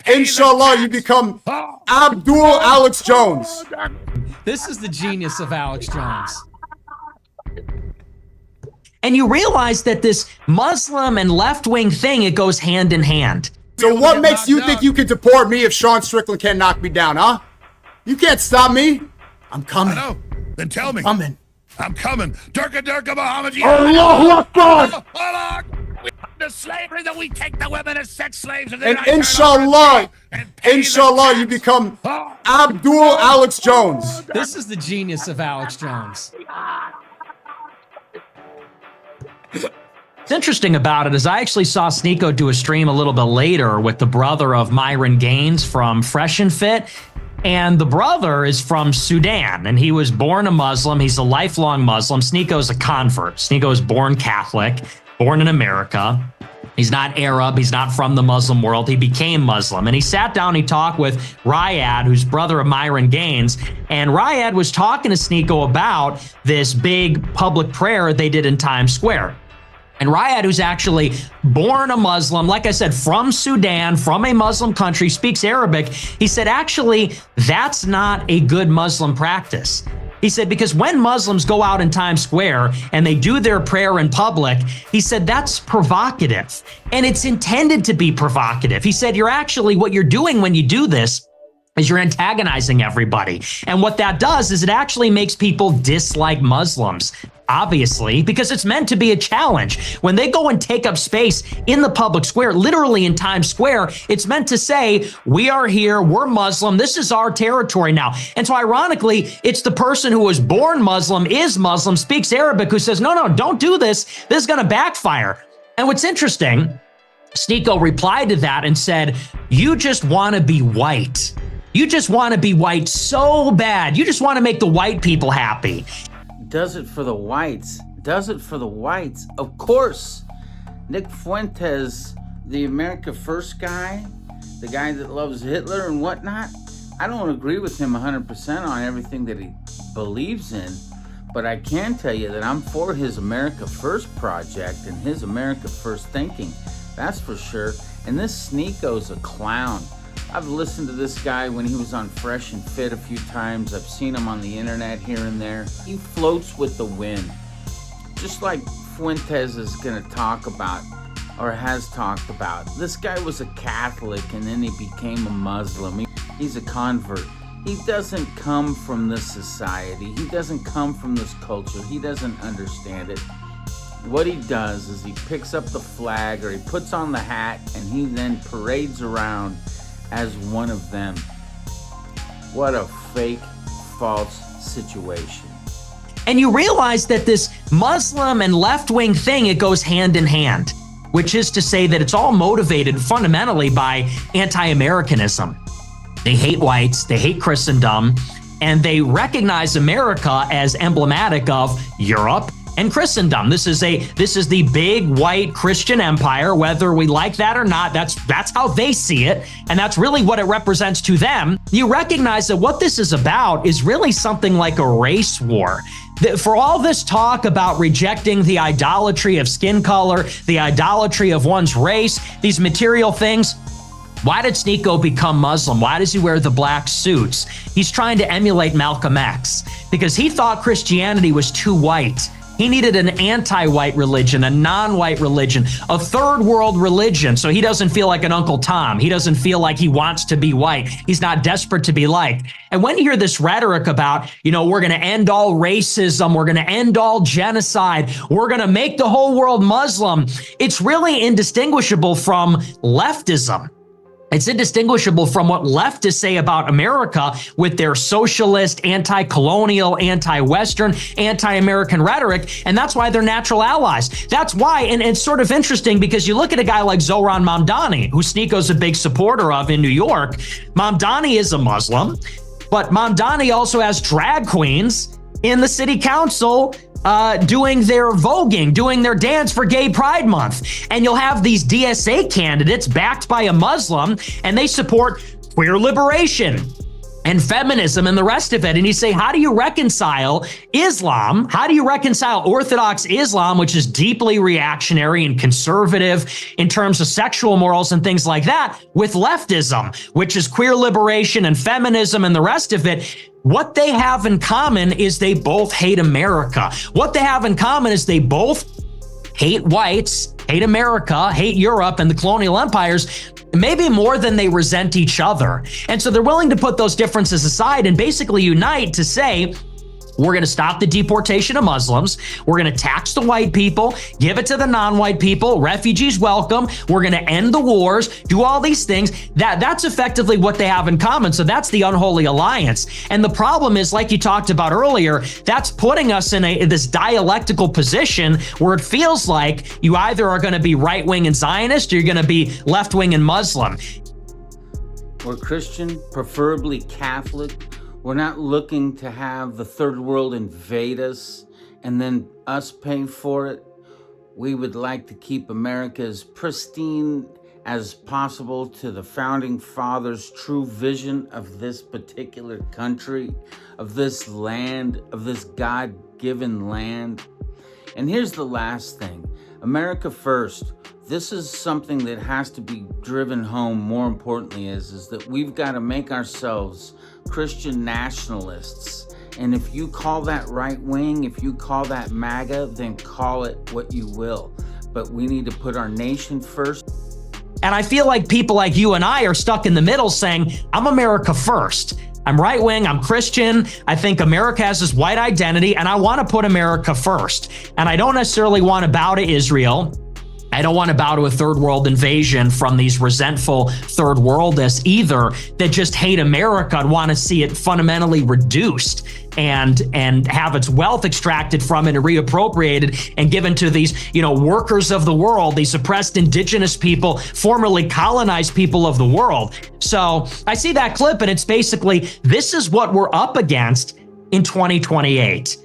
Inshallah, you become Abdul Alex Jones. This is the genius of Alex Jones. And you realize that this Muslim and left-wing thing, it goes hand in hand. So what makes you think you can deport me if Sean Strickland can't knock me down, huh? You can't stop me. I'm coming. I know. Then tell me. Coming. I'm coming. Durka Durka Muhammad. Allahu Akbar. We the slavery that we take the women as sex slaves. And inshallah, you become Abdul Alex Jones. This is the genius of Alex Jones. What's interesting about it is I actually saw Sneeko do a stream a little bit later with the brother of Myron Gaines from Fresh and Fit. And the brother is from Sudan, and he was born a Muslim. He's a lifelong Muslim. Sneeko's a convert. Sneeko is born Catholic, born in America. He's not Arab. He's not from the Muslim world. He became Muslim. And he sat down, he talked with Ryad, who's brother of Myron Gaines. And Ryad was talking to Sneeko about this big public prayer they did in Times Square. And Ryad, who's actually born a Muslim, like I said, from Sudan, from a Muslim country, speaks Arabic, he said, actually, that's not a good Muslim practice. He said, because when Muslims go out in Times Square and they do their prayer in public, he said, that's provocative. And it's intended to be provocative. He said, what you're doing when you do this is you're antagonizing everybody. And what that does is it actually makes people dislike Muslims. Obviously, because it's meant to be a challenge. When they go and take up space in the public square, literally in Times Square, it's meant to say, we are here, we're Muslim, this is our territory now. And so ironically, it's the person who was born Muslim, is Muslim, speaks Arabic, who says, no, don't do this. This is going to backfire. And what's interesting, Sneeko replied to that and said, you just want to be white. You just want to be white so bad. You just want to make the white people happy. Does it for the whites. Does it for the whites. Of course. Nick Fuentes, the America First guy, the guy that loves Hitler and whatnot, I don't agree with him 100% on everything that he believes in, but I can tell you that I'm for his America First project and his America First thinking. That's for sure. And this Sneeko's a clown. I've listened to this guy when he was on Fresh and Fit a few times. I've seen him on the internet here and there. He floats with the wind. Just like Fuentes is going to talk about, or has talked about. This guy was a Catholic and then he became a Muslim. He's a convert. He doesn't come from this society. He doesn't come from this culture. He doesn't understand it. What he does is he picks up the flag or he puts on the hat and he then parades around as one of them. What a fake, false situation. And you realize that this Muslim and left-wing thing, it goes hand in hand, which is to say that it's all motivated fundamentally by anti-Americanism. They hate whites, they hate Christendom, and they recognize America as emblematic of Europe and Christendom. This is the big white Christian empire, whether we like that or not. That's how they see it, and that's really what it represents to them. You recognize that what this is about is really something like a race war. For all this talk about rejecting the idolatry of skin color, the idolatry of one's race, these material things, why did Sneeko become Muslim? Why does he wear the black suits? He's trying to emulate Malcolm X because he thought Christianity was too white. He needed an anti-white religion, a non-white religion, a third world religion, so he doesn't feel like an Uncle Tom. He doesn't feel like he wants to be white. He's not desperate to be liked. And when you hear this rhetoric about, we're going to end all racism, we're going to end all genocide, we're going to make the whole world Muslim, it's really indistinguishable from leftism. It's indistinguishable from what leftists say about America with their socialist, anti-colonial, anti-Western, anti-American rhetoric, and that's why they're natural allies. That's why, and it's sort of interesting because you look at a guy like Zohran Mamdani, who Sneeko's a big supporter of in New York. Mamdani is a Muslim, but Mamdani also has drag queens in the city council doing their voguing, doing their dance for Gay Pride Month. And you'll have these DSA candidates backed by a Muslim, and they support queer liberation. and feminism and the rest of it. And you say, how do you reconcile Islam? How do you reconcile Orthodox Islam, which is deeply reactionary and conservative in terms of sexual morals and things like that, with leftism, which is queer liberation and feminism and the rest of it? What they have in common is they both hate America. What they have in common is they both hate whites, hate America, hate Europe and the colonial empires, maybe more than they resent each other. And so they're willing to put those differences aside and basically unite to say, we're going to stop the deportation of Muslims. We're going to tax the white people, give it to the non-white people, refugees welcome. We're going to end the wars, do all these things. That's effectively what they have in common. So that's the unholy alliance. And the problem is, like you talked about earlier, that's putting us in this dialectical position where it feels like you either are going to be right-wing and Zionist or you're going to be left-wing and Muslim. We're Christian, preferably Catholic. We're not looking to have the third world invade us and then us pay for it. We would like to keep America as pristine as possible to the founding fathers' true vision of this particular country, of this land, of this God-given land. And here's the last thing. America first. This is something that has to be driven home more importantly is that we've got to make ourselves Christian nationalists. And if you call that right wing, if you call that MAGA, then call it what you will. But we need to put our nation first. And I feel like people like you and I are stuck in the middle saying, I'm America first. I'm right wing, I'm Christian. I think America has this white identity and I want to put America first. And I don't necessarily want to bow to Israel. I don't want to bow to a third world invasion from these resentful third worldists either that just hate America and want to see it fundamentally reduced and have its wealth extracted from it and reappropriated and given to these, workers of the world, these oppressed indigenous people, formerly colonized people of the world. So I see that clip and it's basically, this is what we're up against in 2028.